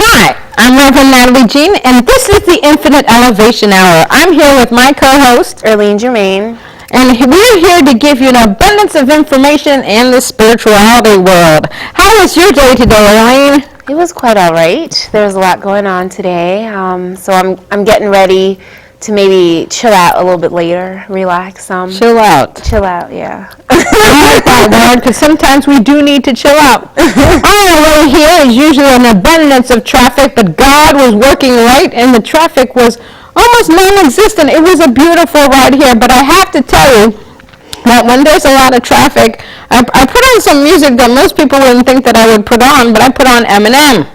Hi, I'm Reverend Natalie Jean, and this is the Infinite Elevation Hour. I'm here with my co-host, Erline Germain. And we're here to give you an abundance of information in the spirituality world. How was your day today, Erline? It was quite all right. There was a lot going on today, so I'm getting ready to maybe chill out a little bit later, relax some. Chill out. Chill out, yeah. I like that word, because sometimes we do need to chill out. Our way here is usually an abundance of traffic, but God was working right, and the traffic was almost non-existent. It was a beautiful ride here, but I have to tell you that when there's a lot of traffic, I put on some music that most people wouldn't think that I would put on, but I put on Eminem.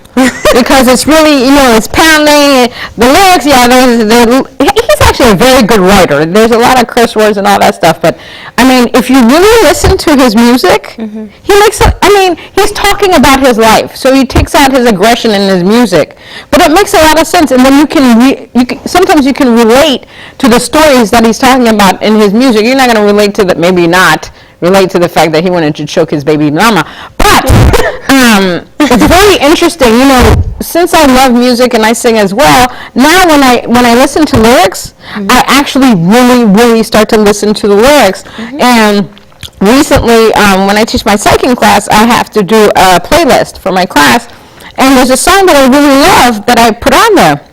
Because it's really, it's pounding. The lyrics, he's actually a very good writer. There's a lot of curse words and all that stuff. But, if you really listen to his music, he's talking about his life. So he takes out his aggression in his music. But it makes a lot of sense. And then sometimes you can relate to the stories that he's talking about in his music. You're not going to relate to that, maybe not relate to the fact that he wanted to choke his baby mama. But it's very interesting. Since I love music and I sing as well, now when I listen to lyrics, I actually really, really start to listen to the lyrics. And recently, when I teach my psyching class, I have to do a playlist for my class. And there's a song that I really love that I put on there.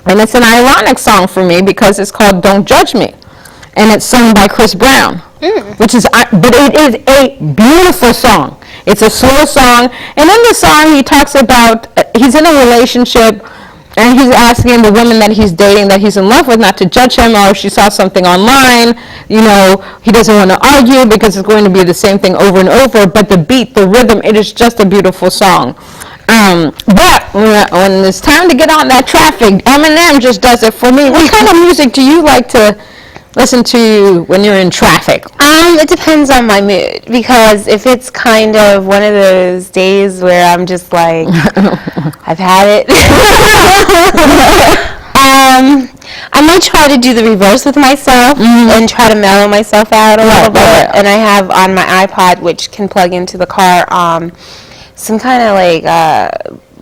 And it's an ironic song for me because it's called Don't Judge Me. And it's sung by Chris Brown. But it is a beautiful song. It's a slow song, and in the song he talks about he's in a relationship, and he's asking the woman that he's dating, that he's in love with, not to judge him, or if she saw something online. He doesn't want to argue because it's going to be the same thing over and over. But the beat, the rhythm, it is just a beautiful song. But when it's time to get on that traffic, Eminem just does it for me. What kind of music do you like to listen to when you're in traffic? It depends on my mood, because if it's kind of one of those days where I'm just like, I've had it, I might try to do the reverse with myself and try to mellow myself out a little bit. And I have on my iPod, which can plug into the car, some kind of like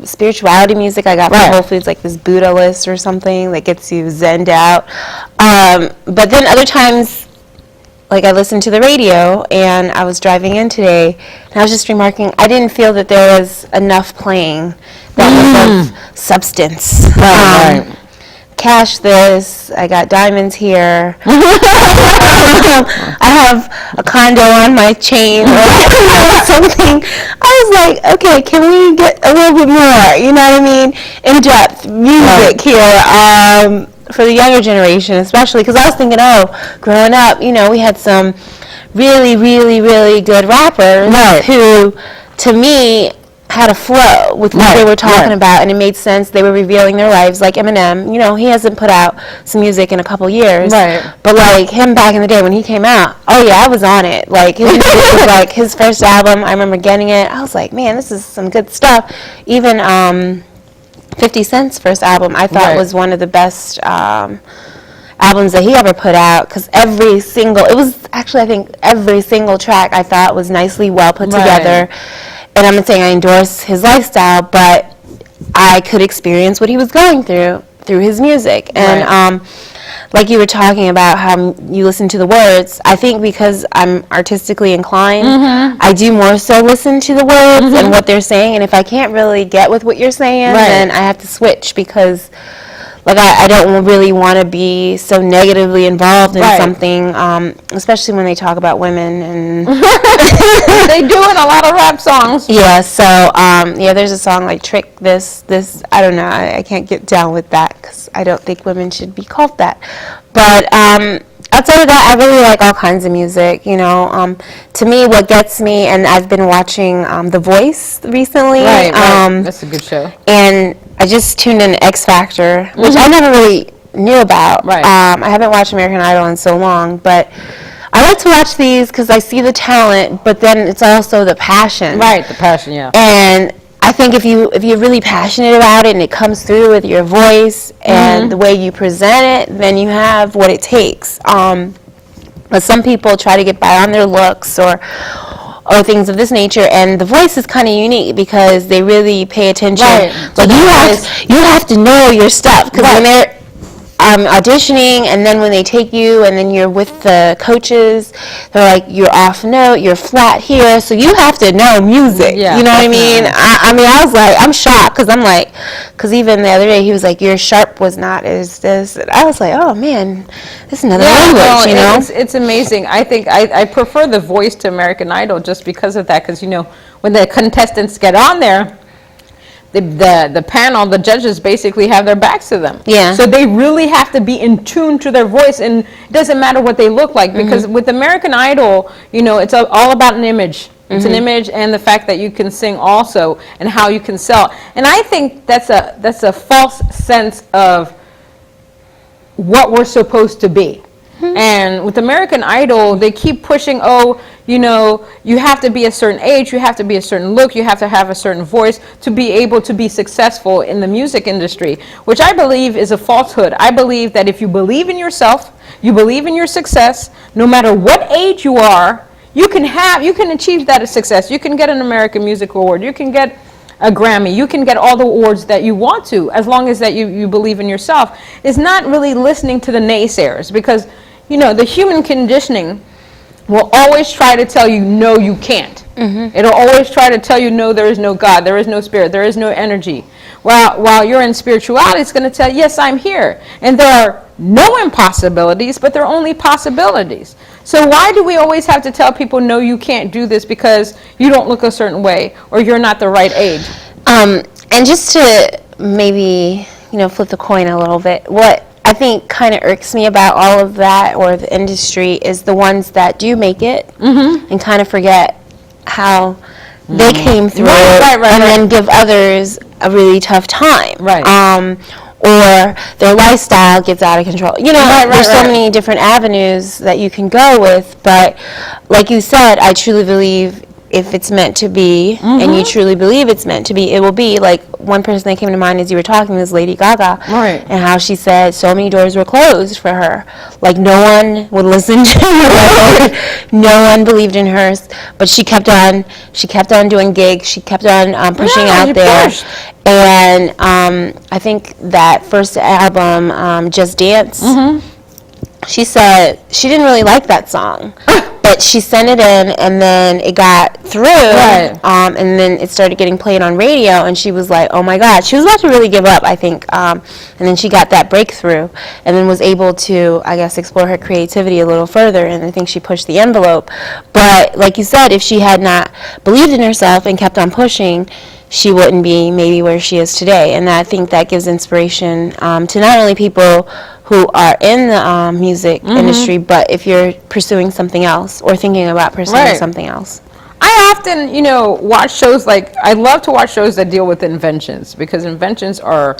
spirituality music I got from Whole Foods, like this Buddha list or something that gets you zenned out. But then other times, like I listened to the radio, and I was driving in today, and I was just remarking, I didn't feel that there was enough playing that was of substance. Cash this, I got diamonds here. I have a condo on my chain or something. I was like, okay, can we get a little bit more, in-depth music here for the younger generation, especially, because I was thinking, growing up, we had some really, really, really good rappers who, to me, had a flow with what they were talking about, and it made sense. They were revealing their lives, like Eminem. He hasn't put out some music in a couple years, but like him back in the day when he came out, I was on it. Like his music was like his first album. I remember getting it. I was like, man, this is some good stuff. Even 50 Cent's first album, I thought was one of the best albums that he ever put out, because every single track I thought was nicely well put together. And I'm not saying I endorse his lifestyle, but I could experience what he was going through his music. And like you were talking about how you listen to the words, I think because I'm artistically inclined, I do more so listen to the words and what they're saying. And if I can't really get with what you're saying, then I have to switch, because I don't really want to be so negatively involved in something, especially when they talk about women. And they do in a lot of rap songs. Yeah, so, there's a song like Trick This, I don't know, I can't get down with that, because I don't think women should be called that. But outside of that, I really like all kinds of music, To me, what gets me, and I've been watching The Voice recently. That's a good show. And I just tuned in X Factor, which I never really knew about. I haven't watched American Idol in so long, but I like to watch these because I see the talent, but then it's also the passion. The passion, yeah. And I think if you're really passionate about it and it comes through with your voice and the way you present it, then you have what it takes. But some people try to get by on their looks or or things of this nature. And the voice is kind of unique because they really pay attention. Right. Like you have to know your stuff, because when they're auditioning, and then when they take you and then you're with the coaches, they're like, you're off note, you're flat here, so you have to know music. Yeah, you know definitely. what I mean? I was like, I'm shocked, because even the other day he was like, your sharp was not as this. And I was like, oh man, this is another language, you know? It's amazing. I think I prefer The Voice to American Idol just because of that, because when the contestants get on there, the panel, the judges basically have their backs to them. Yeah. So they really have to be in tune to their voice, and it doesn't matter what they look like, because with American Idol, it's all about an image. It's an image, and the fact that you can sing also, and how you can sell. And I think that's a false sense of what we're supposed to be. And with American Idol, they keep pushing, you have to be a certain age, you have to be a certain look, you have to have a certain voice to be able to be successful in the music industry, which I believe is a falsehood. I believe that if you believe in yourself, you believe in your success, no matter what age you are, you can achieve that success. You can get an American Music Award, you can get a Grammy, you can get all the awards that you want to, as long as that you believe in yourself. It's not really listening to the naysayers, because the human conditioning will always try to tell you, no, you can't. It'll always try to tell you, no, there is no God, there is no spirit, there is no energy. While you're in spirituality, it's going to tell you, yes, I'm here. And there are no impossibilities, but there are only possibilities. So why do we always have to tell people, no, you can't do this because you don't look a certain way, or you're not the right age? And just to maybe, flip the coin a little bit, what I think kind of irks me about all of that, or the industry, is the ones that do make it and kind of forget how they came through, and then give others a really tough time. Or their lifestyle gets out of control. There's so many different avenues that you can go with, but like you said, I truly believe if it's meant to be, and you truly believe it's meant to be, it will be. Like, one person that came to mind as you were talking was Lady Gaga, and how she said so many doors were closed for her. Like, no one would listen to her, no one believed in her, but she kept on doing gigs, she kept on pushing out there. And I think that first album, Just Dance, she said she didn't really like that song. But she sent it in, and then it got through, and then it started getting played on radio, and she was like, oh my God. She was about to really give up, I think, and then she got that breakthrough, and then was able to, I guess, explore her creativity a little further, and I think she pushed the envelope. But like you said, if she had not believed in herself and kept on pushing, she wouldn't be maybe where she is today. And I think that gives inspiration to not only people who are in the music industry, but if you're pursuing something else or thinking about pursuing something else. I often, watch shows I love to watch shows that deal with inventions, because inventions are,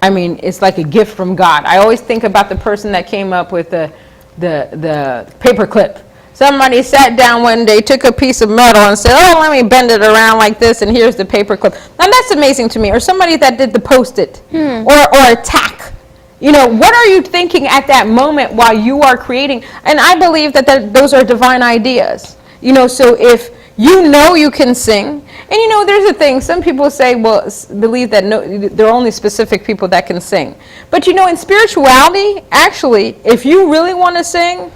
it's like a gift from God. I always think about the person that came up with the paperclip. Somebody sat down one day, took a piece of metal and said, oh, let me bend it around like this, and here's the paperclip. Now that's amazing to me. Or somebody that did the Post-it, or a tack. What are you thinking at that moment while you are creating? And I believe that those are divine ideas. So if you can sing, and there's a thing, some people say, believe that there are only specific people that can sing. But in spirituality, actually, if you really want to sing,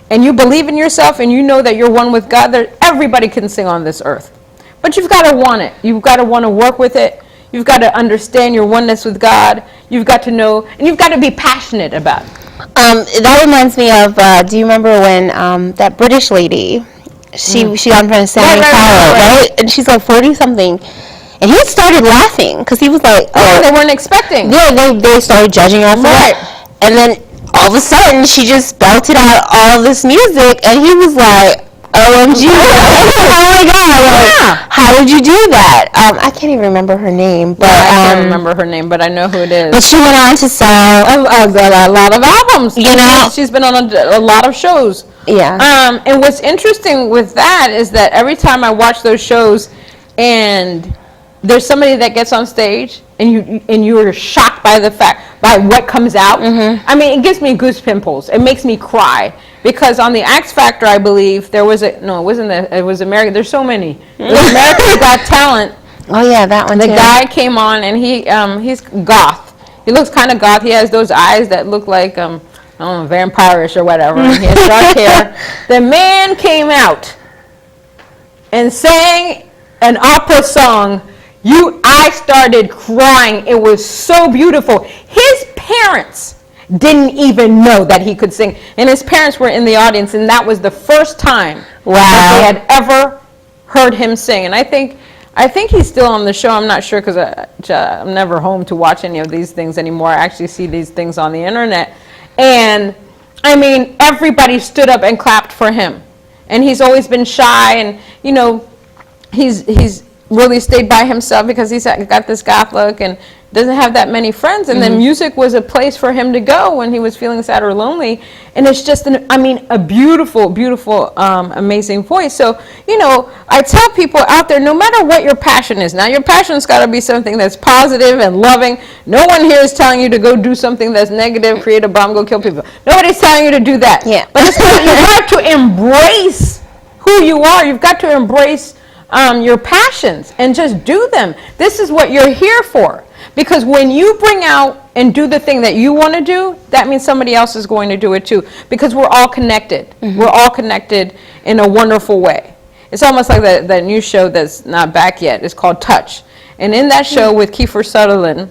and you believe in yourself, and you know that you're one with God, everybody can sing on this earth. But you've got to want it. You've got to want to work with it. You've got to understand your oneness with God. You've got to know, and you've got to be passionate about it. That reminds me of, do you remember when that British lady, she got in front of Sammy Cowell, right? And she's like 40-something. And he started laughing, because he was like, oh, they weren't expecting. Yeah, they started judging her for it. And then all of a sudden, she just belted out all this music, and he was like, OMG, oh my God, how did you do that? I can't even remember her name, but I can't remember her name, but I know who it is. But she went on to sell a lot of albums. She's been on a lot of shows. Yeah. And what's interesting with that is that every time I watch those shows, and there's somebody that gets on stage, and you're shocked by what comes out. It gives me goose pimples. It makes me cry, Because on the X Factor, I believe, there was it was American. There's so many. It was America's Got Talent. Oh yeah, that one The too. guy came on, and he's goth. He looks kind of goth. He has those eyes that look like, I don't know, vampire-ish or whatever. And he has dark hair. The man came out and sang an opera song. I started crying. It was so beautiful. His parents didn't even know that he could sing. And his parents were in the audience, and that was the first time that they had ever heard him sing. And I think he's still on the show. I'm not sure because I'm never home to watch any of these things anymore. I actually see these things on the internet. And, I mean, everybody stood up and clapped for him. And he's always been shy, and, you know, he's really stayed by himself because he's got this goth look and doesn't have that many friends. And then music was a place for him to go when he was feeling sad or lonely. And it's just, a beautiful, beautiful, amazing voice. So, you know, I tell people out there, no matter what your passion is, now your passion's got to be something that's positive and loving. No one here is telling you to go do something that's negative, create a bomb, go kill people. Nobody's telling you to do that. Yeah. But it's you have to embrace who you are. You've got to embrace your passions and just do them. This is what you're here for. Because when you bring out and do the thing that you want to do, that means somebody else is going to do it too. Because we're all connected. We're all connected in a wonderful way. It's almost like that new show that's not back yet. It's called Touch. And in that show with Kiefer Sutherland,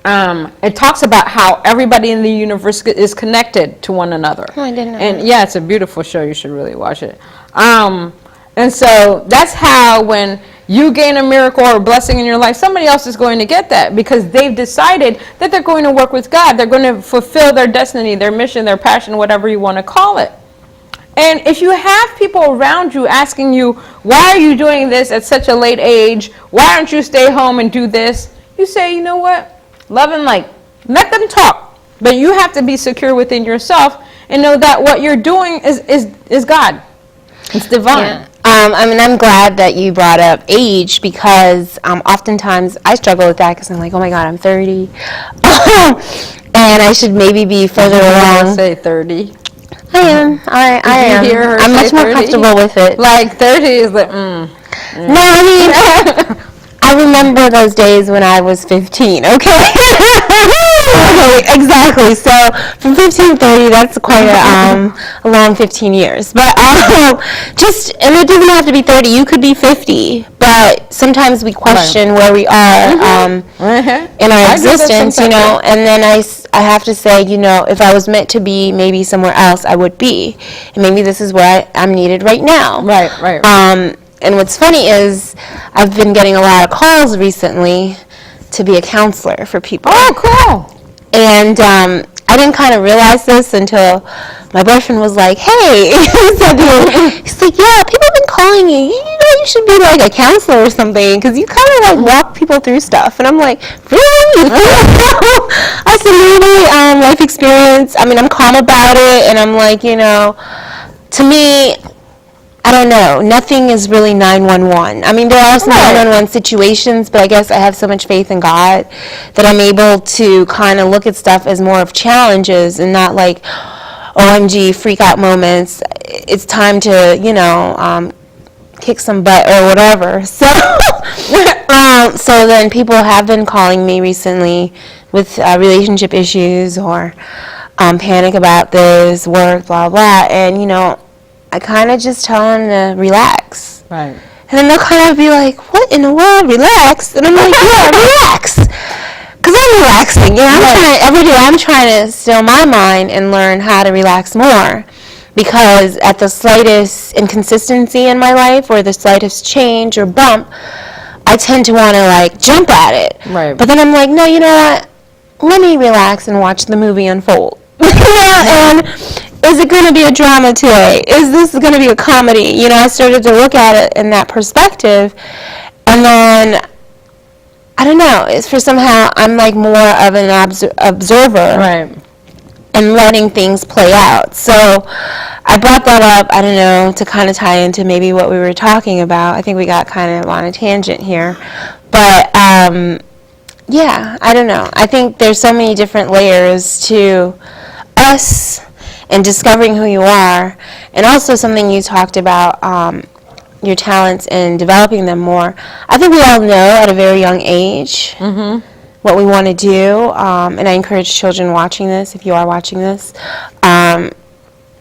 it talks about how everybody in the universe is connected to one another. Oh, I didn't know And that. yeah, it's a beautiful show. You should really watch it. And so that's how when you gain a miracle or a blessing in your life, somebody else is going to get that because they've decided that they're going to work with God. They're going to fulfill their destiny, their mission, their passion, whatever you want to call it. And if you have people around you asking you, why are you doing this at such a late age? Why don't you stay home and do this? You say, you know what? Love and light. Let them talk. But you have to be secure within yourself and know that what you're doing is God. It's divine. Yeah. I'm glad that you brought up age because oftentimes I struggle with that because I'm like, oh my God, I'm 30. And I should maybe be further along. Say 30. I am. I am. Hear her I'm say much more 30? comfortable with it. Like 30 is like, No, I mean, I remember those days when I was 15, okay? Okay, exactly. So from 15 to 30, that's quite a long 15 years. But and it doesn't have to be 30. You could be 50. But sometimes we question where we are in our existence, you know. And then I have to say, you know, if I was meant to be maybe somewhere else, I would be. And maybe this is where I'm needed right now. Right. And what's funny is I've been getting a lot of calls recently to be a counselor for people. Oh, cool. And I didn't kind of realize this until my boyfriend was like, hey, he's like, yeah, people have been calling you. You know, you should be like a counselor or something because you kind of like walk people through stuff. And I'm like, really? I said, maybe life experience. I mean, I'm calm about it. And I'm like, you know, to me, I don't know. Nothing is really 911. I mean, there are some 911 situations, but I guess I have so much faith in God that I'm able to kind of look at stuff as more of challenges and not like OMG freak out moments. It's time to, you know, kick some butt or whatever. So, so then people have been calling me recently with relationship issues or panic about this, work, blah, blah. And, you know, I kind of just tell them to relax. Right. And then they'll kind of be like, what in the world, relax? And I'm like, yeah, relax. Because I'm relaxing. You know, every day I'm trying to still my mind and learn how to relax more. Because at the slightest inconsistency in my life or the slightest change or bump, I tend to want to like jump at it. Right. But then I'm like, no, you know what? Let me relax and watch the movie unfold. And is it going to be a drama today? Is this going to be a comedy? You know, I started to look at it in that perspective. And then, I don't know, it's for somehow I'm like more of an observer. Right. And letting things play out. So I brought that up, I don't know, to kind of tie into maybe what we were talking about. I think we got kind of on a tangent here. But, yeah, I don't know. I think there's so many different layers to us and discovering who you are. And also something you talked about, your talents and developing them more. I think we all know at a very young age what we want to do, and I encourage children watching this, if you are watching this, to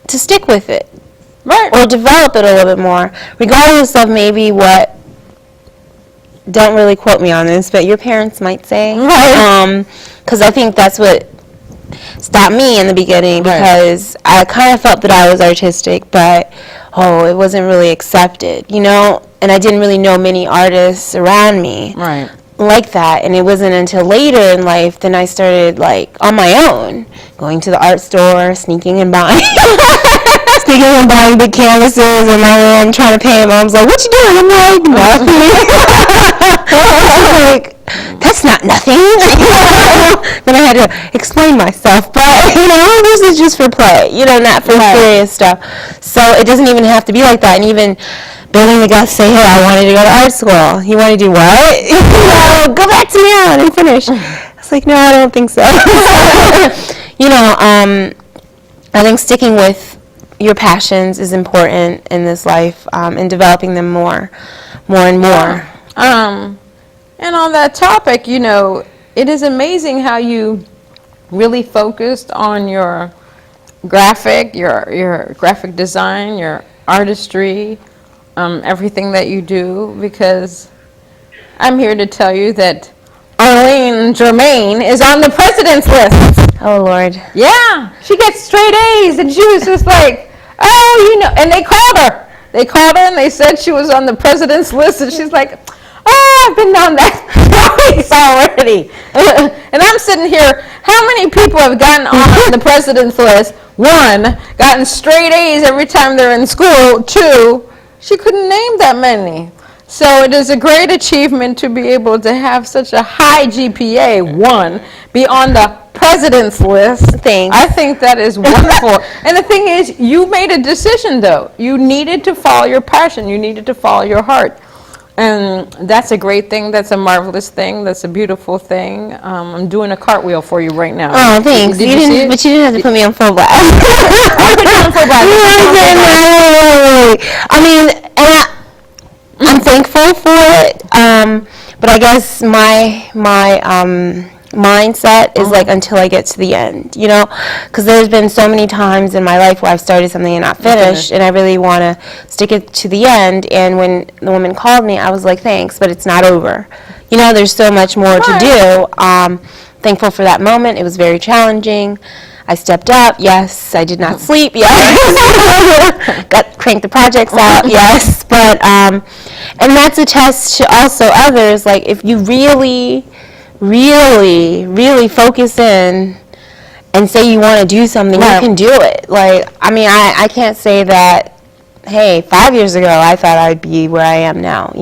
stick with it. Right. Or develop it a little bit more, regardless of maybe what, don't really quote me on this, but your parents might say. Right. Because I think that's what stopped me in the beginning, because I kind of felt that I was artistic, but it wasn't really accepted, you know, and I didn't really know many artists around me like that. And it wasn't until later in life then I started, like, on my own, going to the art store, sneaking and buying big canvases, and my mom trying to pay him. Mom's like, "What you doing?" I'm like, "Nothing." Like, that's not nothing. Then I had to explain myself, but this is just for play, not for serious stuff. So it doesn't even have to be like that. And even building the guts say, "Hey, I wanted to go to art school." You want to do what? Go back to Maryland and finish. I was like, no, I don't think so. I think sticking with your passions is important in this life, and developing them more and more. And on that topic, it is amazing how you really focused on your graphic design, your artistry, everything that you do, because I'm here to tell you that Erline Germain is on the president's list. Oh, Lord. Yeah, she gets straight A's, and she was just like, and they called her. They called her, and they said she was on the president's list, and she's like, I've been on that twice already. And I'm sitting here, how many people have gotten on the president's list? 1, gotten straight A's every time they're in school. 2, she couldn't name that many. So it is a great achievement to be able to have such a high GPA, 1, be on the president's list. Thanks. I think that is wonderful. And the thing is, you made a decision, though. You needed to follow your passion. You needed to follow your heart. And that's a great thing. That's a marvelous thing. That's a beautiful thing. I'm doing a cartwheel for you right now. Oh, thanks. Did you see it? But you didn't have to put me on full blast. I put you on full blast. I mean, I'm thankful for it. But I guess my mindset is like until I get to the end, because there's been so many times in my life where I've started something and not finished, and I really want to stick it to the end. And when the woman called me, I was like, thanks, but it's not over. There's so much more to do. Thankful for that moment. It was very challenging. I stepped up. Yes, I did not sleep. Yes, cranked the projects out. Yes, but and that's a test to also others. Like, if you really focus in and say you want to do something, you can do it. Like, I can't say that, hey, 5 years ago I thought I'd be where I am now,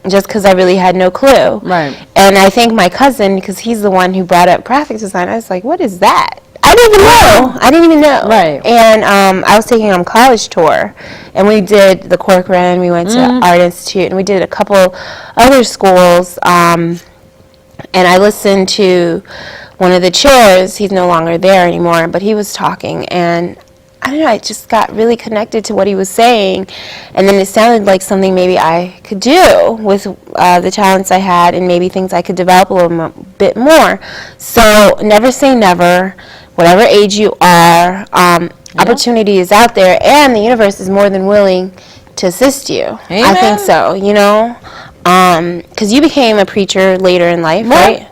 just because I really had no clue. Right. And I thank my cousin, because he's the one who brought up graphic design. I was like, what is that? I didn't even know. Right. And I was taking a college tour, and we did the Corcoran, we went to Art Institute, and we did a couple other schools, and I listened to one of the chairs. He's no longer there anymore, but he was talking, and I don't know, I just got really connected to what he was saying, and then it sounded like something maybe I could do with the talents I had, and maybe things I could develop a little bit more. So never say never. Whatever age you are, opportunity is out there, and the universe is more than willing to assist you. Amen. I think so, because you became a preacher later in life, right?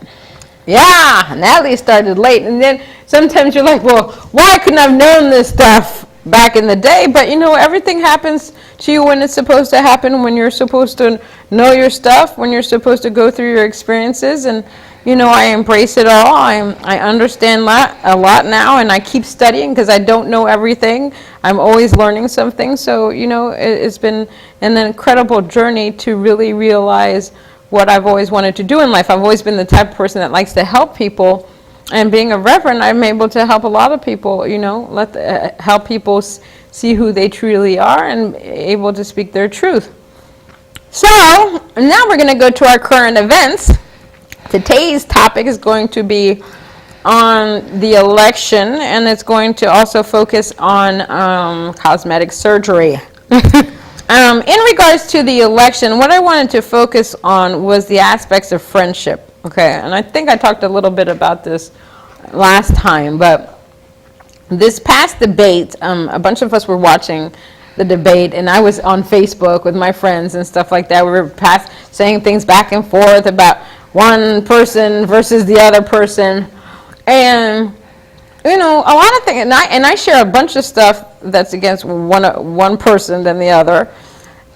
Yeah, Natalie started late, and then sometimes you're like, well, why couldn't I have known this stuff back in the day? But everything happens to you when it's supposed to happen, when you're supposed to know your stuff, when you're supposed to go through your experiences. And I embrace it all. I understand a lot now, and I keep studying because I don't know everything. I'm always learning something. So it's been an incredible journey to really realize what I've always wanted to do in life. I've always been the type of person that likes to help people, and being a reverend, I'm able to help a lot of people. Help people see who they truly are and able to speak their truth. So now we're going to go to our current events. Today's topic is going to be on the election, and it's going to also focus on cosmetic surgery. In regards to the election, what I wanted to focus on was the aspects of friendship. Okay, and I think I talked a little bit about this last time, but this past debate, a bunch of us were watching the debate, and I was on Facebook with my friends and stuff like that. We were saying things back and forth about one person versus the other person, and a lot of things. And I share a bunch of stuff that's against one person than the other,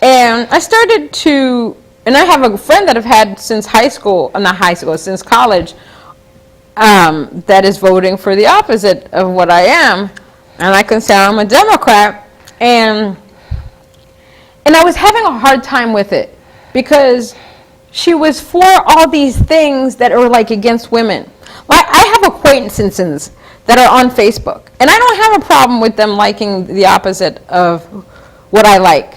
and I started to. And I have a friend that I've had since since college, that is voting for the opposite of what I am, and I can say I'm a Democrat, and I was having a hard time with it because she was for all these things that are like against women. Like, I have acquaintances that are on Facebook, and I don't have a problem with them liking the opposite of what I like,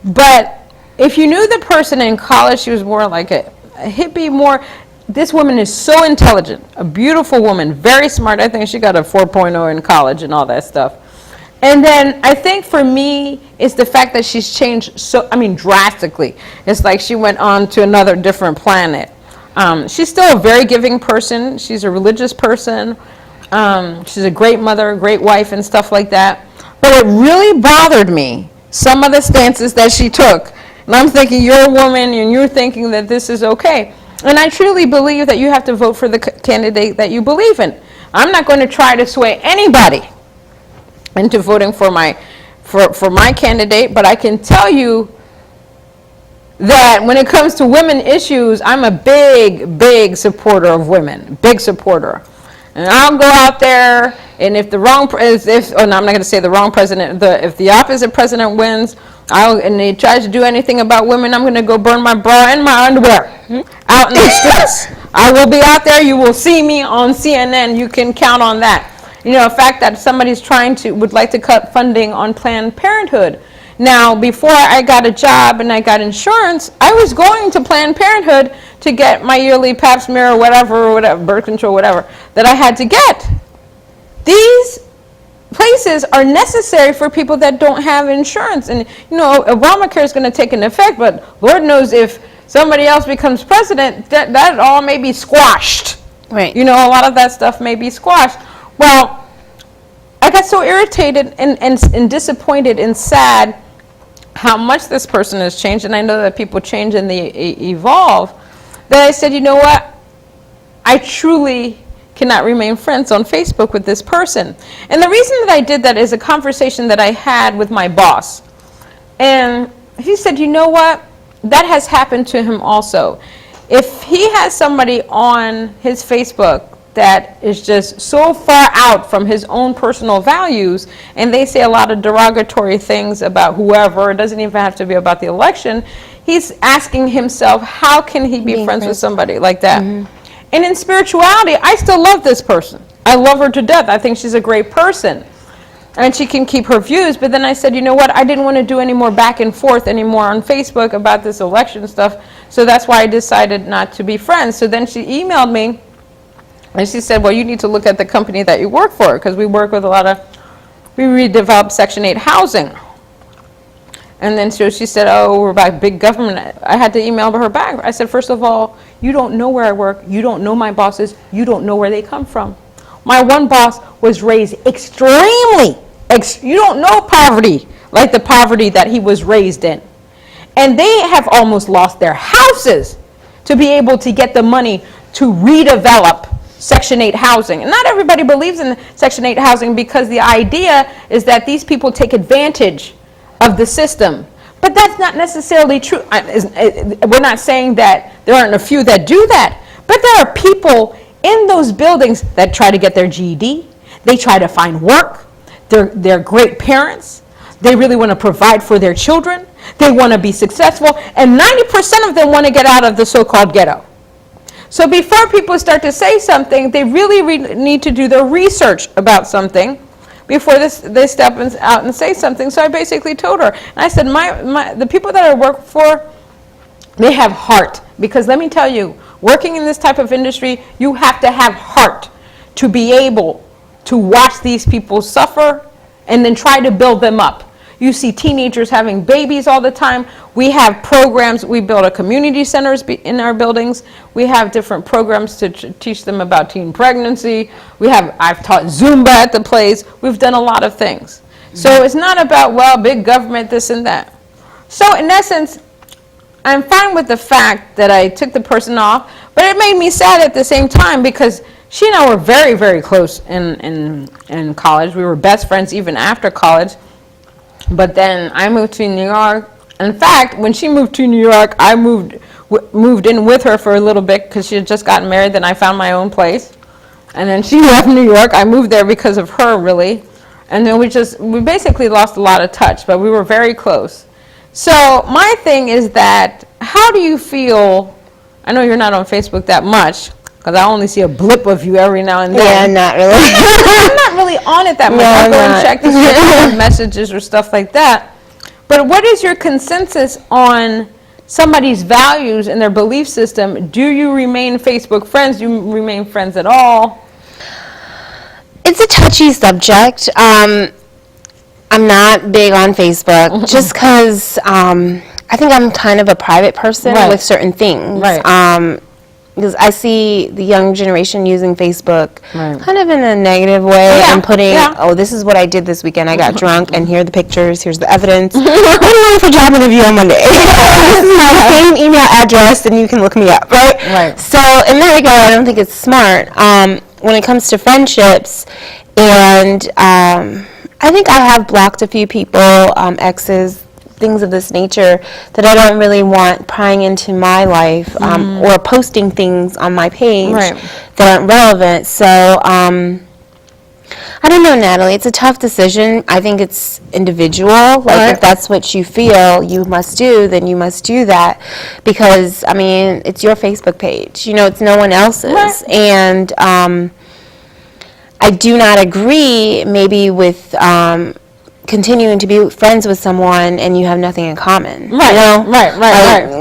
but if you knew the person in college, she was more like a hippie, more. This woman is so intelligent, a beautiful woman, very smart. I think she got a 4.0 in college and all that stuff. And then I think for me, it's the fact that she's changed drastically. It's like she went on to another different planet. She's still a very giving person. She's a religious person. She's a great mother, great wife, and stuff like that. But it really bothered me, some of the stances that she took. And I'm thinking, you're a woman, and you're thinking that this is okay. And I truly believe that you have to vote for the candidate that you believe in. I'm not going to try to sway anybody into voting for my candidate, but I can tell you that when it comes to women issues, I'm a big, big supporter of women, big supporter. And I'll go out there, and if I'm not going to say the wrong president, if the opposite president wins, and he tries to do anything about women, I'm going to go burn my bra and my underwear out in the streets. I will be out there. You will see me on CNN. You can count on that. The fact that somebody's would like to cut funding on Planned Parenthood. Now, before I got a job and I got insurance, I was going to Planned Parenthood to get my yearly pap smear or whatever, birth control, whatever, that I had to get. These places are necessary for people that don't have insurance. And, Obamacare is going to take an effect, but Lord knows if somebody else becomes president, that all may be squashed. Right. A lot of that stuff may be squashed. Well, I got so irritated and disappointed and sad how much this person has changed, and I know that people change and they evolve, that I said, you know what? I truly cannot remain friends on Facebook with this person. And the reason that I did that is a conversation that I had with my boss. And he said, you know what? That has happened to him also. If he has somebody on his Facebook that is just so far out from his own personal values, and they say a lot of derogatory things about whoever, it doesn't even have to be about the election, he's asking himself, how can he be friends with somebody like that? Mm-hmm. And in spirituality, I still love this person. I love her to death. I think she's a great person. And she can keep her views. But then I said, you know what? I didn't want to do any more back and forth anymore on Facebook about this election stuff. So that's why I decided not to be friends. So then she emailed me. And she said, well, you need to look at the company that you work for. Because we work with we redeveloped Section 8 housing. And then she said, oh, we're about big government. I had to email her back. I said, first of all, you don't know where I work. You don't know my bosses. You don't know where they come from. My one boss was raised extremely, you don't know poverty, like the poverty that he was raised in. And they have almost lost their houses to be able to get the money to redevelop Section 8 housing. And not everybody believes in Section 8 housing because the idea is that these people take advantage of the system. But that's not necessarily true. We're not saying that there aren't a few that do that. But there are people in those buildings that try to get their GED. They try to find work. They're great parents. They really want to provide for their children. They want to be successful. And 90% of them want to get out of the so-called ghetto. So before people start to say something, they really need to do their research about something before they step out and say something. So I basically told her, and I said, the people that I work for, they have heart. Because let me tell you, working in this type of industry, you have to have heart to be able to watch these people suffer and then try to build them up. You see teenagers having babies all the time. We have programs. We build a community centers in our buildings. We have different programs to teach them about teen pregnancy. I've taught Zumba at the place. We've done a lot of things. So it's not about, well, big government, this and that. So in essence, I'm fine with the fact that I took the person off, but it made me sad at the same time because she and I were very, very close in college. We were best friends even after college. But then I moved to New York. In fact, when she moved to New York, I moved in with her for a little bit because she had just gotten married. Then I found my own place. And then she left New York. I moved there because of her, really. And then we basically lost a lot of touch, but we were very close. So my thing is that, how do you feel? I know you're not on Facebook that much, because I only see a blip of you every now and then. Yeah, not really. I'm not really on it that much. I go and check to see if I have messages or stuff like that. But what is your consensus on somebody's values and their belief system? Do you remain Facebook friends? Do you remain friends at all? It's a touchy subject. I'm not big on Facebook just because I think I'm kind of a private person with certain things. Right. Because I see the young generation using Facebook kind of in a negative way and putting, oh, this is what I did this weekend. I got drunk, and here are the pictures. Here's the evidence. I'm going for a job interview on Monday. This is my same email address, and you can look me up, right? So in that regard, I don't think it's smart. When it comes to friendships, and I think I have blocked a few people, exes, things of this nature that I don't really want prying into my life or posting things on my page that aren't relevant. So I don't know, Natalie. It's a tough decision. I think it's individual. Like if that's what you feel you must do, then you must do that. Because, I mean, it's your Facebook page. You know, it's no one else's. And I do not agree maybe with continuing to be friends with someone and you have nothing in common. You know? Right.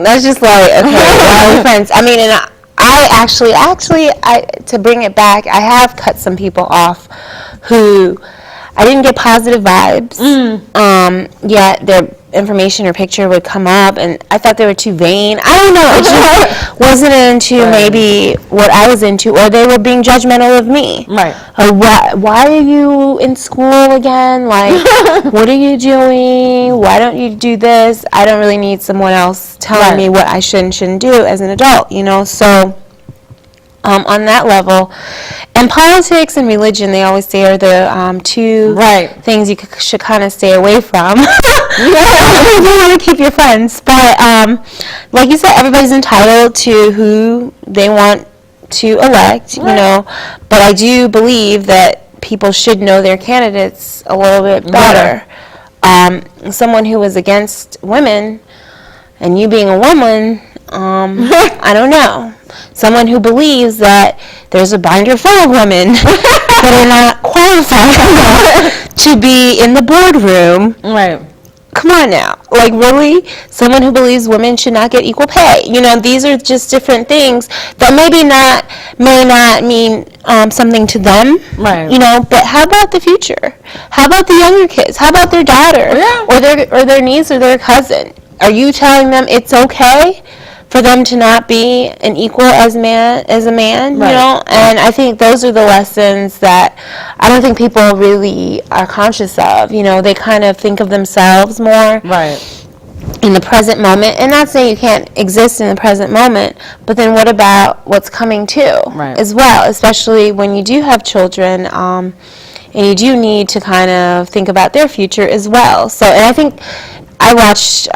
That's just like, okay, why are we friends? I mean, and I actually, to bring it back, I have cut some people off who I didn't get positive vibes, yet their information or picture would come up, and I thought they were too vain. I don't know. It just wasn't into maybe what I was into, or they were being judgmental of me. Or why are you in school again? Like, what are you doing? Why don't you do this? I don't really need someone else telling me what I should and shouldn't do as an adult, you know? So on that level. And politics and religion, they always say, are the two things you should kind of stay away from. You want to keep your friends. But like you said, everybody's entitled to who they want to elect, you know. But I do believe that people should know their candidates a little bit better. Someone who is against women, and you being a woman, I don't know. Someone who believes that there's a binder full of women that are not qualified to be in the boardroom. Come on now. Like, really? Someone who believes women should not get equal pay. You know, these are just different things that may not mean something to them. You know, but how about the future? How about the younger kids? How about their daughter? Or their niece or their cousin? Are you telling them it's okay for them to not be an equal as a man, you know? And I think those are the lessons that I don't think people really are conscious of. You know, they kind of think of themselves more in the present moment. And not saying you can't exist in the present moment, but then what about what's coming too as well, especially when you do have children, and you do need to kind of think about their future as well. So, and I think I watched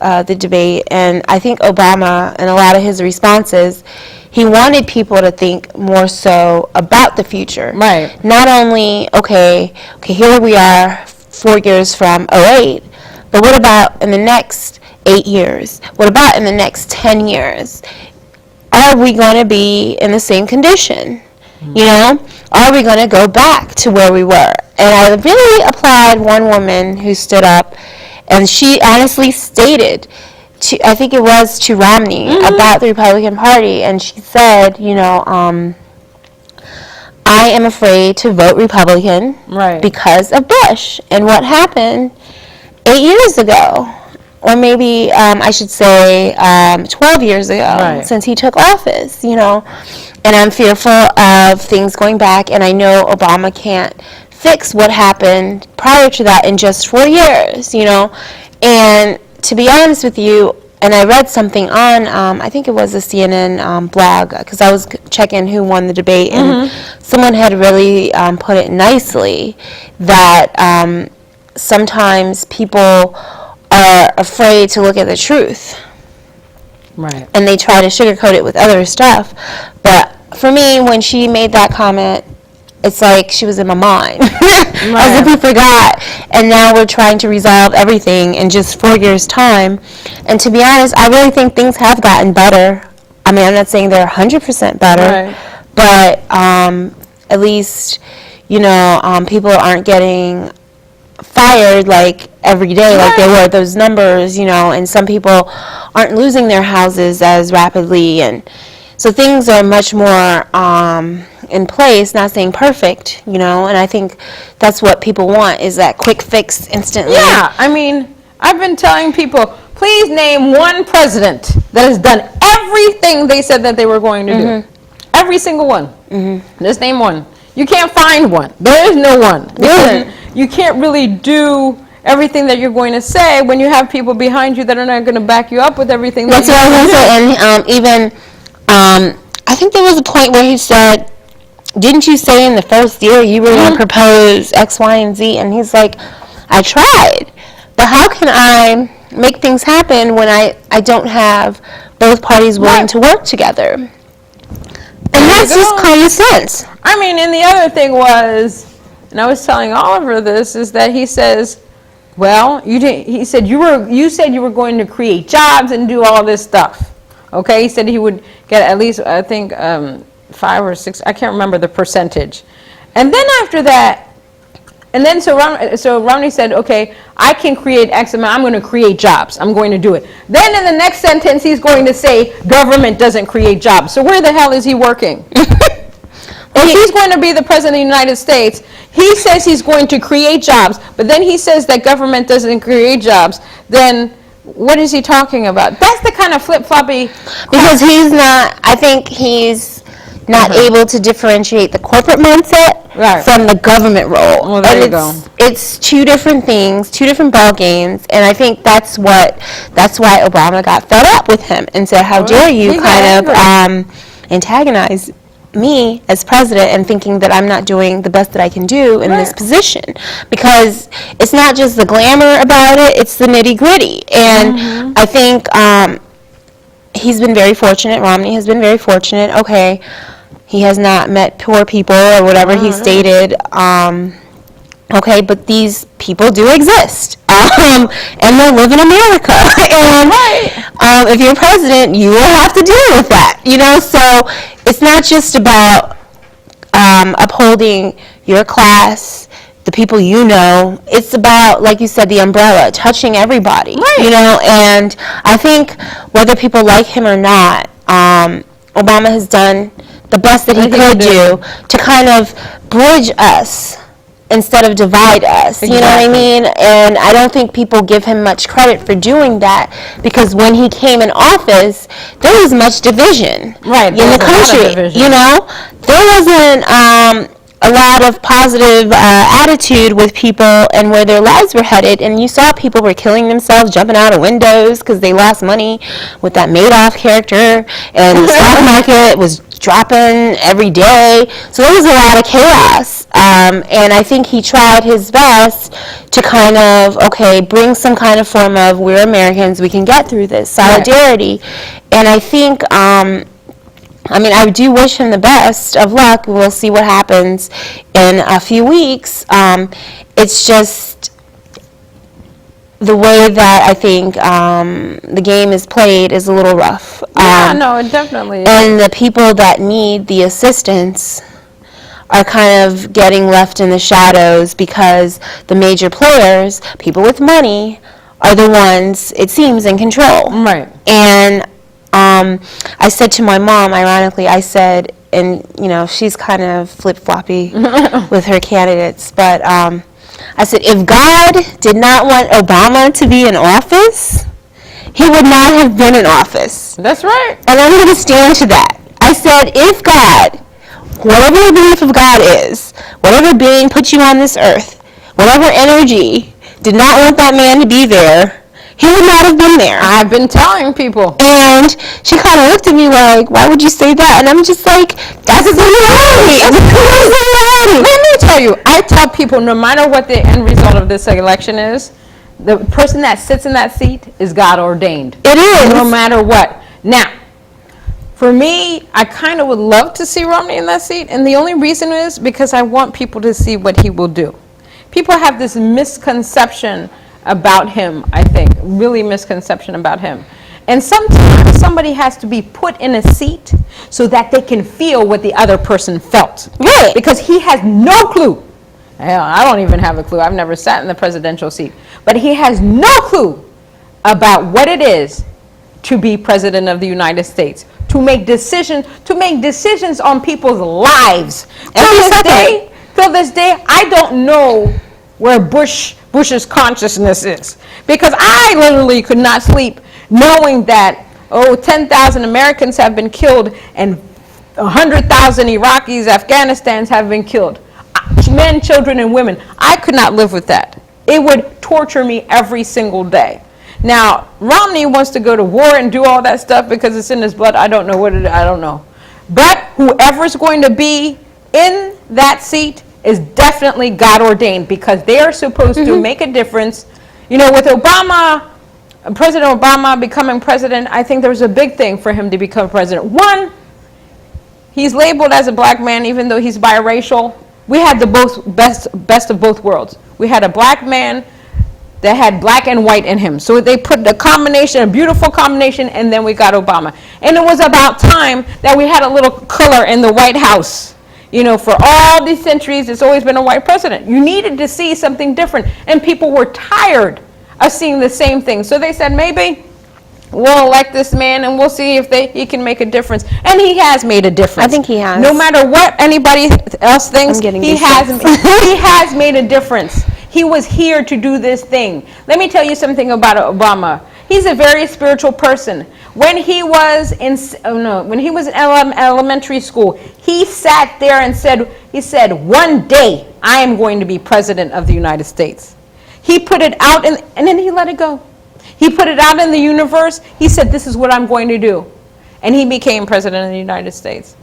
the debate, and I think Obama, and a lot of his responses, he wanted people to think more so about the future. Not only, okay, here we are 4 years from 2008, but what about in the next 8 years? What about in the next 10 years? Are we going to be in the same condition? You know? Are we going to go back to where we were? And I really applaud one woman who stood up, and she honestly stated, I think it was to Romney, about the Republican Party, and she said, you know, I am afraid to vote Republican because of Bush and what happened 8 years ago. Or maybe I should say 12 years ago since he took office, you know. And I'm fearful of things going back, and I know Obama can't fix what happened prior to that in just 4 years, you know. And to be honest with you, and I read something on, I think it was a CNN blog, because I was checking who won the debate, and someone had really put it nicely that sometimes people are afraid to look at the truth. Right. And they try to sugarcoat it with other stuff. But for me, when she made that comment, it's like she was in my mind. As if we forgot. And now we're trying to resolve everything in just 4 years' time. And to be honest, I really think things have gotten better. I mean, I'm not saying they're 100% better. But at least, you know, people aren't getting fired like every day like they were, those numbers, you know, and some people aren't losing their houses as rapidly, and so things are much more in place, not saying perfect, you know, and I think that's what people want, is that quick fix instantly. Yeah, I mean, I've been telling people, please name one president that has done everything they said that they were going to do. Every single one. Just name one. You can't find one. There is no one. You can't really do everything that you're going to say when you have people behind you that are not going to back you up with everything. That's what I was going to say. And even, I think there was a point where he said, didn't you say in the first year you were going to propose X, Y, and Z? And he's like, I tried. But how can I make things happen when I don't have both parties willing to work together? And that's just common sense. I mean, and the other thing was, and I was telling Oliver this, is that he says, well, he said you said you were going to create jobs and do all this stuff. Okay, he said he would get at least, I think, 5 or 6, I can't remember the percentage. And then after that, and then so Romney said, okay, I can create X amount, I'm going to create jobs, I'm going to do it. Then in the next sentence he's going to say government doesn't create jobs. So where the hell is he working? If he's going to be the president of the United States, he says he's going to create jobs, but then he says that government doesn't create jobs, then what is he talking about? That's the kind of flip-floppy... Because he's not, I think he's not able to differentiate the corporate mindset from the government role. Well, there you go. It's two different things, two different ball games, and I think that's why Obama got fed up with him and said, how dare you kind of antagonize me as president, and thinking that I'm not doing the best that I can do in this position, because it's not just the glamour about it, it's the nitty gritty. And I think he's been very fortunate. Romney has been very fortunate. Okay, he has not met poor people or whatever he stated. Okay, but these people do exist, and they live in America. And if you're president, you will have to deal with that, you know. So it's not just about upholding your class, the people you know. It's about, like you said, the umbrella, touching everybody, you know. And I think whether people like him or not, Obama has done the best that he could do to kind of bridge us instead of divide us, you know what I mean? And I don't think people give him much credit for doing that, because when he came in office, there was much division in the country, you know? There wasn't a lot of positive attitude with people and where their lives were headed, and you saw people were killing themselves, jumping out of windows because they lost money with that Madoff character, and the stock market was dropping every day. So there was a lot of chaos, and I think he tried his best to kind of, okay, bring some kind of form of, we're Americans, we can get through this, solidarity. And I think, I mean, I do wish him the best of luck. We'll see what happens in a few weeks. It's just the way that I think the game is played is a little rough. No, it definitely is. And the people that need the assistance are kind of getting left in the shadows, because the major players, people with money, are the ones, it seems, in control. Right. And I said to my mom, ironically, I said, and she's kind of flip-floppy with her candidates. But I said, if God did not want Obama to be in office, he would not have been in office. That's right. And I'm going to stand to that. I said, if God, whatever the belief of God is, whatever being put you on this earth, whatever energy did not want that man to be there, he would not have been there. I've been telling people. And she kind of looked at me like, why would you say that? And I'm just like, that's the reality. Let me tell you, I tell people, no matter what the end result of this election is, the person that sits in that seat is God ordained. It is. No matter what. Now, for me, I kind of would love to see Romney in that seat, and the only reason is because I want people to see what he will do. People have this misconception about him, I think, really misconception about him. And sometimes somebody has to be put in a seat so that they can feel what the other person felt. Right. Because he has no clue. Hell, I don't even have a clue. I've never sat in the presidential seat. But he has no clue about what it is to be president of the United States, to make decisions on people's lives. Till this day, I don't know where Bush's consciousness is, because I literally could not sleep knowing that 10,000 Americans have been killed and 100,000 Iraqis, Afghanistans have been killed. Men, children, and women. I could not live with that. It would torture me every single day. Now, Romney wants to go to war and do all that stuff because it's in his blood. I don't know I don't know. But whoever's going to be in that seat is definitely God ordained, because they are supposed to make a difference. With Obama, President Obama becoming president, I think there was a big thing for him to become president. One, he's labeled as a black man, even though he's biracial. We had the best of both worlds. We had a black man that had black and white in him. So they put a beautiful combination, and then we got Obama. And it was about time that we had a little color in the White House. For all these centuries, it's always been a white president. You needed to see something different, and people were tired of seeing the same thing. So they said, maybe we'll elect this man, and we'll see if he can make a difference. And he has made a difference. I think he has. No matter what anybody else thinks, he has made a difference. He was here to do this thing. Let me tell you something about Obama. He's a very spiritual person. When he was in elementary school, he sat there and said, one day I am going to be president of the United States. He put it out, and then he let it go. He put it out in the universe. He said, this is what I'm going to do. And he became president of the United States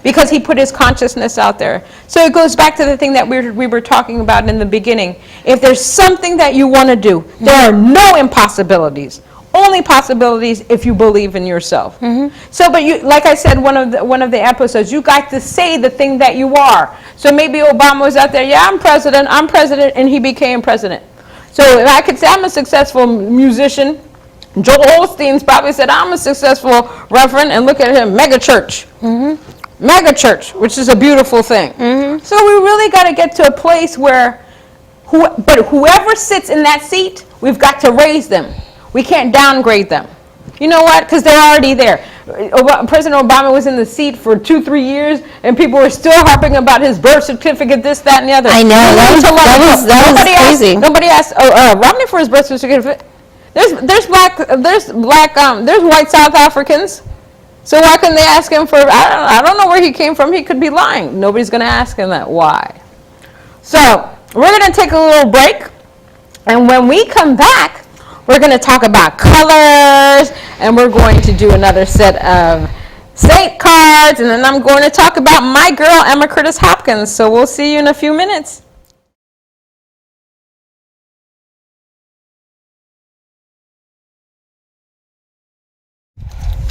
because he put his consciousness out there. So it goes back to the thing that we were talking about in the beginning. If there's something that you want to do, there are no impossibilities. Only possibilities if you believe in yourself. So, but you, like I said, one of the episodes, you got to say the thing that you are. So maybe Obama was out there, I'm president, and he became president. So if I could say I'm a successful musician, Joel Osteen's probably said I'm a successful reverend, and look at him, mega church, which is a beautiful thing. So we really got to get to a place where, whoever sits in that seat, we've got to raise them. We can't downgrade them. You know what? Because they're already there. President Obama was in the seat for 2-3 years, and people were still harping about his birth certificate, this, that, and the other. I know. That was crazy. Nobody asked Romney for his birth certificate. There's white South Africans. So why couldn't they ask him for? I don't know where he came from. He could be lying. Nobody's going to ask him that. Why? So we're going to take a little break, and when we come back, we're going to talk about colors, and we're going to do another set of saint cards, and then I'm going to talk about my girl, Emma Curtis Hopkins. So we'll see you in a few minutes.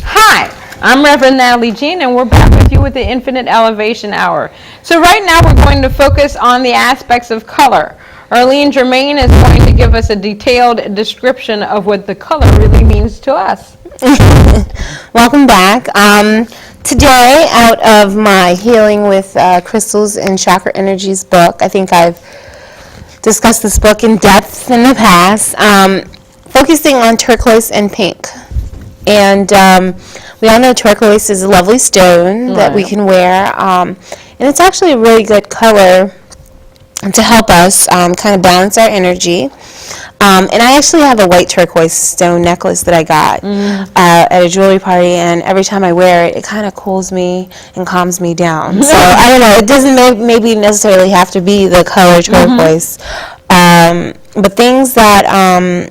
Hi, I'm Reverend Natalie Jean, and we're back with you with the Infinite Elevation Hour. So right now we're going to focus on the aspects of color. Erline Germain is going to give us a detailed description of what the color really means to us. Welcome back. Today, out of my Healing with Crystals and Chakra Energies book, I think I've discussed this book in depth in the past, focusing on turquoise and pink. And we all know turquoise is a lovely stone that we can wear. And it's actually a really good color to help us kind of balance our energy. And I actually have a white turquoise stone necklace that I got at a jewelry party, and every time I wear it, it kind of cools me and calms me down. So I don't know, it doesn't maybe necessarily have to be the color turquoise. But things that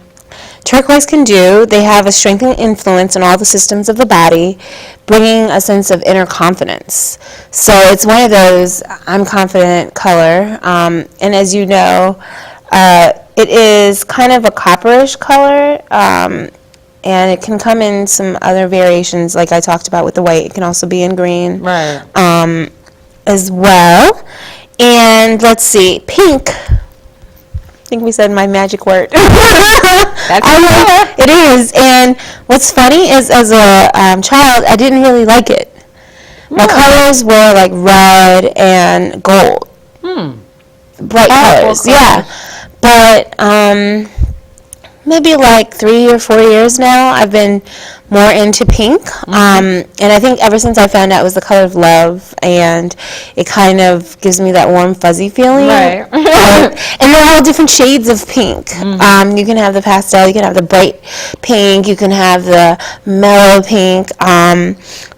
turquoise can do, they have a strengthening influence on all the systems of the body, bringing a sense of inner confidence. So it's one of those I'm confident color. And as you know, it is kind of a copperish color, and it can come in some other variations like I talked about with the white. It can also be in green as well. And let's see, pink. I think we said my magic word. It is. And what's funny is as a child, I didn't really like it. My colors were like red and gold. Bright colors, yeah. But maybe like 3 or 4 years now, I've been more into pink. And I think ever since I found out it was the color of love, and it kind of gives me that warm, fuzzy feeling. Right. And there are all different shades of pink. You can have the pastel, you can have the bright pink, you can have the mellow pink.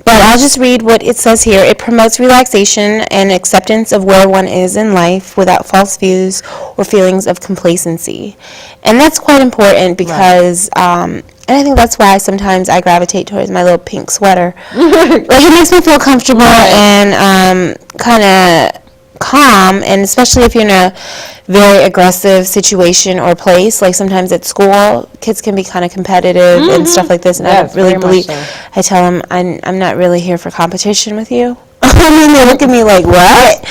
But I'll just read what it says here. It promotes relaxation and acceptance of where one is in life without false views or feelings of complacency. And that's quite important because, and I think that's why sometimes I gravitate towards my little pink sweater. Like, it makes me feel comfortable and kind of calm, and especially if you're in a very aggressive situation or place, like sometimes at school, kids can be kind of competitive and stuff like this, and I don't really believe, I tell them, I'm not really here for competition with you. I mean, they look at me like, what?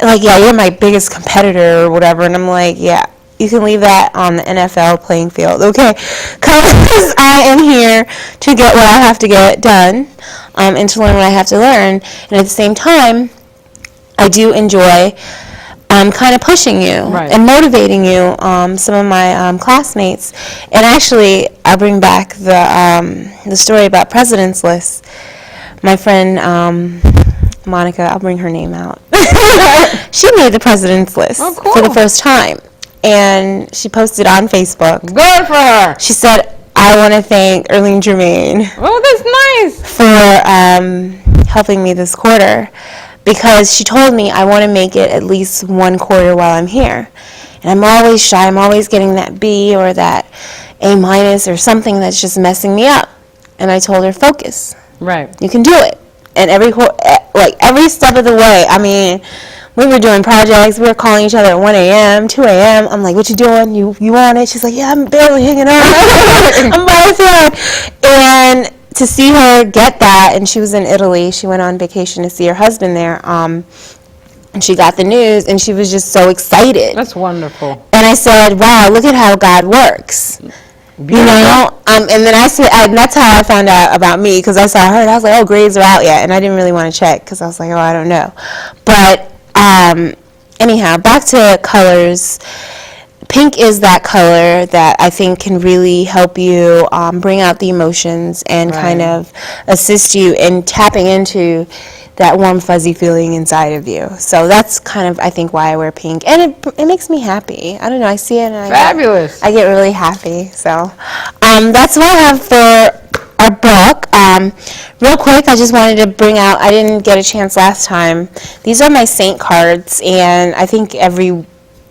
Like, yeah, you're my biggest competitor or whatever, and I'm like, yeah, you can leave that on the NFL playing field, okay? Because I am here to get what I have to get done, and to learn what I have to learn, and at the same time, I do enjoy kind of pushing you and motivating you, some of my classmates. And actually, I'll bring back the story about President's List. My friend Monica, I'll bring her name out. She made the President's List for the first time. And she posted on Facebook. Good for her. She said, I want to thank Erline Germain. Oh, that's nice. For helping me this quarter. Because she told me I want to make it at least one quarter while I'm here. And I'm always shy. I'm always getting that B or that A minus or something that's just messing me up. And I told her, focus. Right. You can do it. And every step of the way, I mean, we were doing projects. We were calling each other at 1 a.m., 2 a.m. I'm like, what you doing? You on it? She's like, yeah, I'm barely hanging on. I'm by the side. And to see her get that, and she was in Italy. She went on vacation to see her husband there, and she got the news, and she was just so excited. That's wonderful. And I said, wow, look at how God works. Beautiful. You know, and then I said, and that's how I found out about me, because I saw her, and I was like, oh, grades are out yet, and I didn't really want to check, because I was like, oh, I don't know. But anyhow, back to colors. Pink is that color that I think can really help you bring out the emotions and kind of assist you in tapping into that warm, fuzzy feeling inside of you. So that's kind of, I think, why I wear pink. And it makes me happy. I don't know, I see it and I get really happy. So that's what I have for our book. Real quick, I just wanted to bring out, I didn't get a chance last time. These are my saint cards, and I think every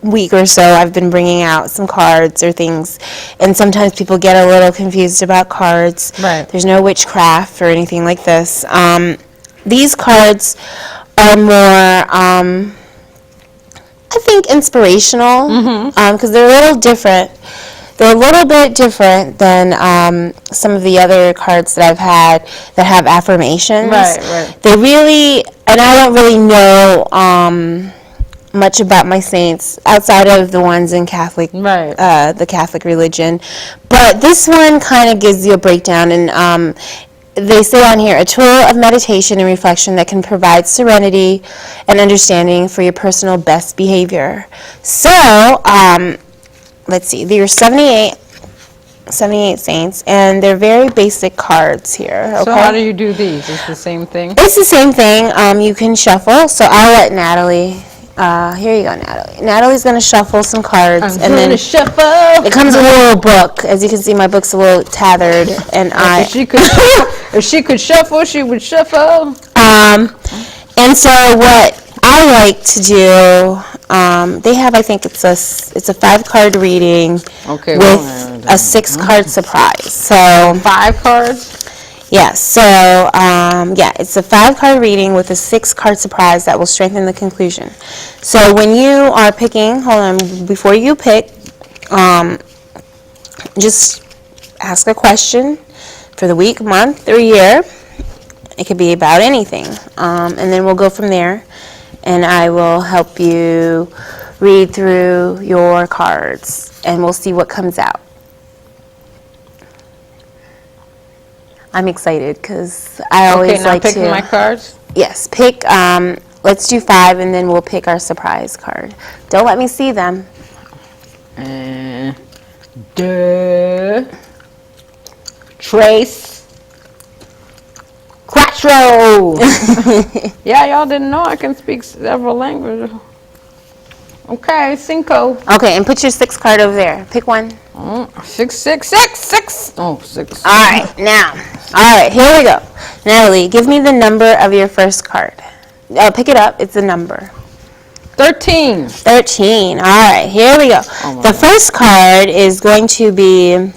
week or so I've been bringing out some cards or things, and sometimes people get a little confused about cards. There's no witchcraft or anything like this. These cards are more I think inspirational, because they're a little different. They're a little bit different than some of the other cards that I've had that have affirmations. They really, and I don't really know much about my saints outside of the ones in Catholic, the Catholic religion. But this one kind of gives you a breakdown, and they say on here, a tool of meditation and reflection that can provide serenity and understanding for your personal best behavior. So, let's see, you're 78. 78 saints, and they're very basic cards here. Okay? So how do you do these? It's the same thing? It's the same thing. You can shuffle. So I'll let Natalie. Here you go, Natalie. Natalie's going to shuffle some cards. I'm going to shuffle. It comes with a little book. As you can see, my book's a little tattered. And If she could shuffle, she would shuffle. And so what I like to do, they have, I think it's a 5-card reading Okay, with well, a 6-card surprise. So 5 cards? yes, so it's a 5-card reading with a 6-card surprise that will strengthen the conclusion. So when you are picking, hold on, before you pick, just ask a question for the week, month, or year. It could be about anything, and then we'll go from there, and I will help you read through your cards, and we'll see what comes out. I'm excited because I always like to. Okay, now picking my cards? Yes, pick. Let's do 5, and then we'll pick our surprise card. Don't let me see them. Trace. Quattro. Yeah, y'all didn't know I can speak several languages. Okay, cinco. Okay, and put your 6 card over there. Pick one. 6, 6, 6, 6. Oh, 6. All right, now. All right, here we go. Natalie, give me the number of your first card. Pick it up. It's a number. 13. 13. All right, here we go. The first card is going to be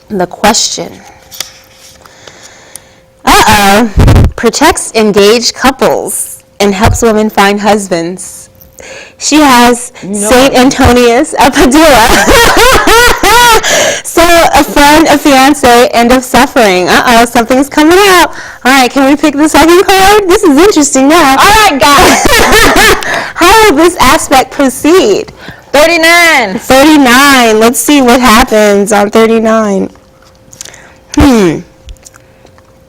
the question. Protects engaged couples and helps women find husbands. She has Saint Antonius of Padua. So a friend, a fiance, end of suffering. Something's coming out. All right, can we pick the second card? This is interesting now. All right, guys. How will this aspect proceed? 39. 39. Let's see what happens on 39.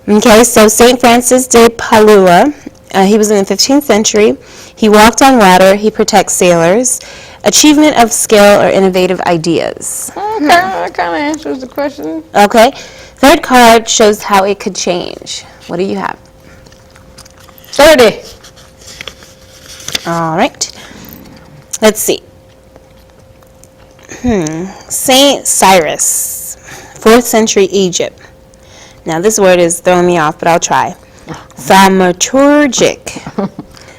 Okay, so St. Francis de Padua, he was in the 15th century. He walked on water. He protects sailors. Achievement of skill or innovative ideas. Okay, that kind of answers the question. Okay. Third card shows how it could change. What do you have? 30. All right. Let's see. Saint Cyrus, 4th century Egypt. Now this word is throwing me off, but I'll try. Thaumaturgic.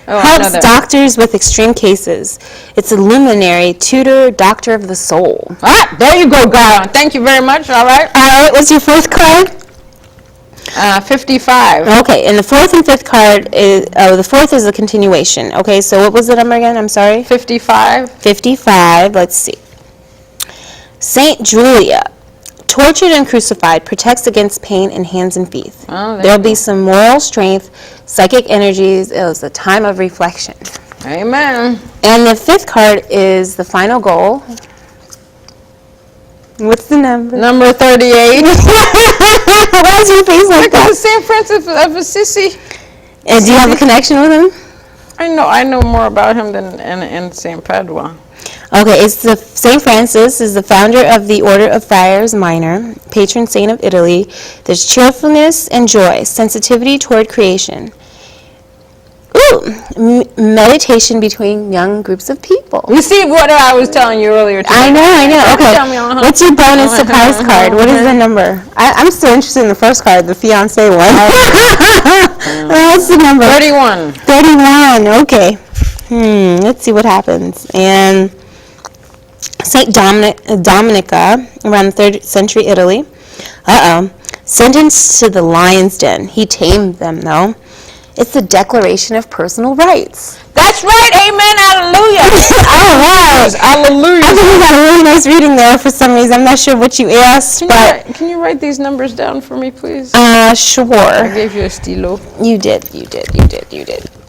Helps doctors with extreme cases. It's a luminary, tutor, doctor of the soul. All right, there you go, God. Thank you very much. All right. All right, what's your 4th card? 55. Okay, and the 4th and 5th card is, the 4th is a continuation. Okay, so what was the number again? I'm sorry? 55. 55, let's see. Saint Julia, tortured and crucified, protects against pain in hands and feet. Oh, There'll be some moral strength, psychic energies. It was a time of reflection. Amen. And the 5th card is the final goal. What's the number? Number 38. Why is your face like that? Because St. Francis of Assisi. And do you have a connection with him? I know more about him than in St. Padua. Okay, it's the St. Francis is the founder of the Order of Friars Minor, patron saint of Italy. There's cheerfulness and joy, sensitivity toward creation. Meditation between young groups of people. You see what I was telling you earlier today? I know. Okay. Tell me What's your bonus surprise card? What is the number? I'm still interested in the first card, the fiancé one. What's the number? 31. 31. Okay. Let's see what happens. And Saint Dominica, around the 3rd century Italy. Sentenced to the lion's den. He tamed them, though. It's the Declaration of Personal Rights. That's right. Amen. Hallelujah. All right. Hallelujah. I think you got a really nice reading there for some reason. I'm not sure what you asked, Can you write these numbers down for me, please? Sure. I gave you a stilo. You did.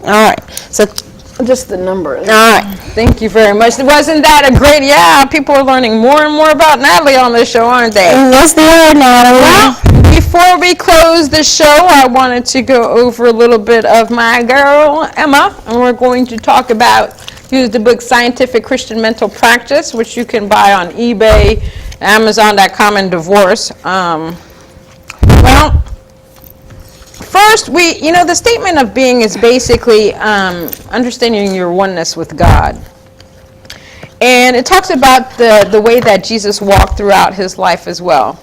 All right. So Just the number. all right. Thank you very much. Wasn't that a great, people are learning more and more about Natalie on this show, aren't they? Yes, they are, Natalie. Well, before we close the show, I wanted to go over a little bit of my girl, Emma, and we're going to talk about, use the book Scientific Christian Mental Practice, which you can buy on eBay Amazon.com and divorce. Well, first, the statement of being is basically understanding your oneness with God. And it talks about the way that Jesus walked throughout his life as well.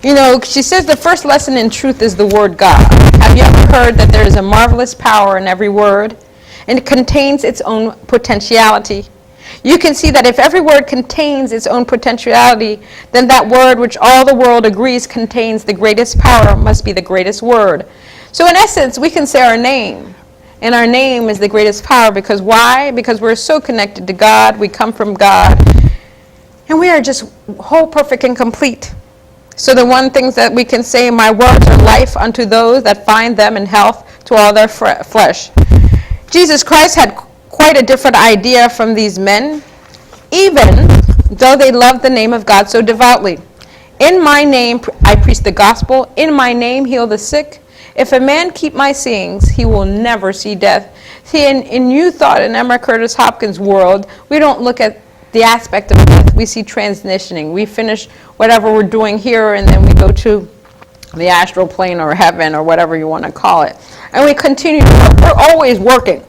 She says the first lesson in truth is the word God. Have you ever heard that there is a marvelous power in every word, and it contains its own potentiality? You can see that if every word contains its own potentiality, then that word which all the world agrees contains the greatest power must be the greatest word. So in essence, we can say our name. And our name is the greatest power because why? Because we're so connected to God, we come from God, and we are just whole, perfect, and complete. So the one things that we can say, my words are life unto those that find them, and health to all their flesh. Jesus Christ had quite a different idea from these men, even though they loved the name of God so devoutly. In my name I preach the gospel. In my name heal the sick. If a man keep my sayings, he will never see death. See, in you thought in Emma Curtis Hopkins' world, we don't look at the aspect of death. We see transitioning. We finish whatever we're doing here, and then we go to the astral plane or heaven or whatever you want to call it. And we continue to work. We're always working.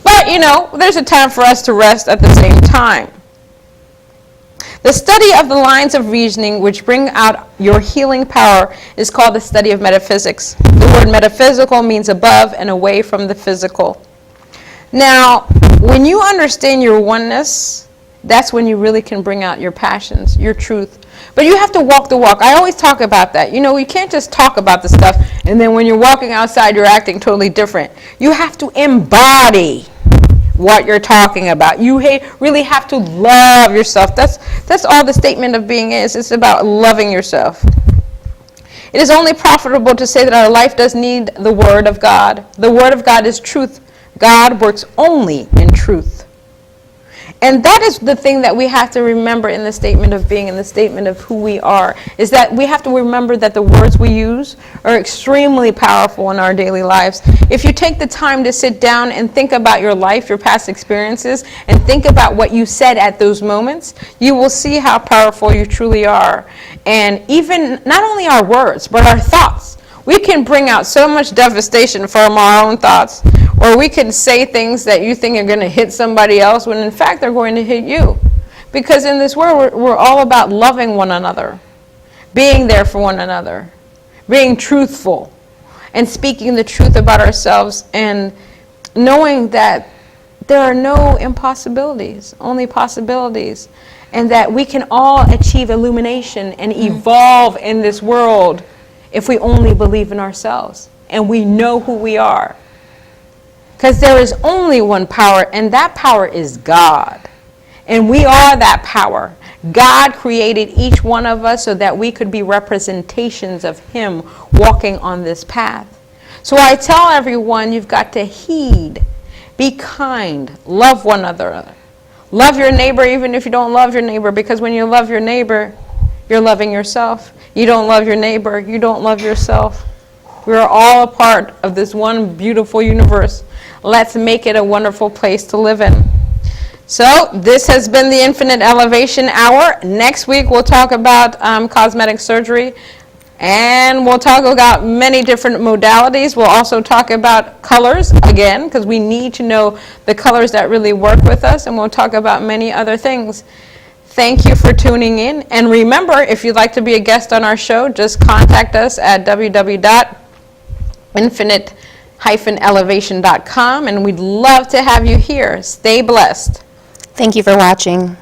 But, there's a time for us to rest at the same time. The study of the lines of reasoning which bring out your healing power is called the study of metaphysics. The word metaphysical means above and away from the physical. Now, when you understand your oneness, that's when you really can bring out your passions, your truth. But you have to walk the walk. I always talk about that. You can't just talk about the stuff, and then when you're walking outside, you're acting totally different. You have to embody what you're talking about. You really have to love yourself. That's all the statement of being is. It's about loving yourself. It is only profitable to say that our life does need the Word of God. The Word of God is truth. God works only in truth. And that is the thing that we have to remember in the statement of being, in the statement of who we are, is that we have to remember that the words we use are extremely powerful in our daily lives. If you take the time to sit down and think about your life, your past experiences, and think about what you said at those moments, you will see how powerful you truly are. And even not only our words, but our thoughts. We can bring out so much devastation from our own thoughts. Or we can say things that you think are going to hit somebody else when in fact they're going to hit you. Because in this world, we're all about loving one another, being there for one another, being truthful, and speaking the truth about ourselves, and knowing that there are no impossibilities, only possibilities, and that we can all achieve illumination and evolve in this world if we only believe in ourselves and we know who we are. Because there is only one power, and that power is God. And we are that power. God created each one of us so that we could be representations of Him walking on this path. So I tell everyone, you've got to heed, be kind, love one another. Love your neighbor even if you don't love your neighbor, because when you love your neighbor, you're loving yourself. You don't love your neighbor, you don't love yourself. We are all a part of this one beautiful universe. Let's make it a wonderful place to live in. So this has been the Infinite Elevation Hour. Next week we'll talk about cosmetic surgery, and we'll talk about many different modalities. We'll also talk about colors again, because we need to know the colors that really work with us, and we'll talk about many other things. Thank you for tuning in. And remember, if you'd like to be a guest on our show, just contact us at www.infinite-elevation.com, and we'd love to have you here. Stay blessed. Thank you for watching.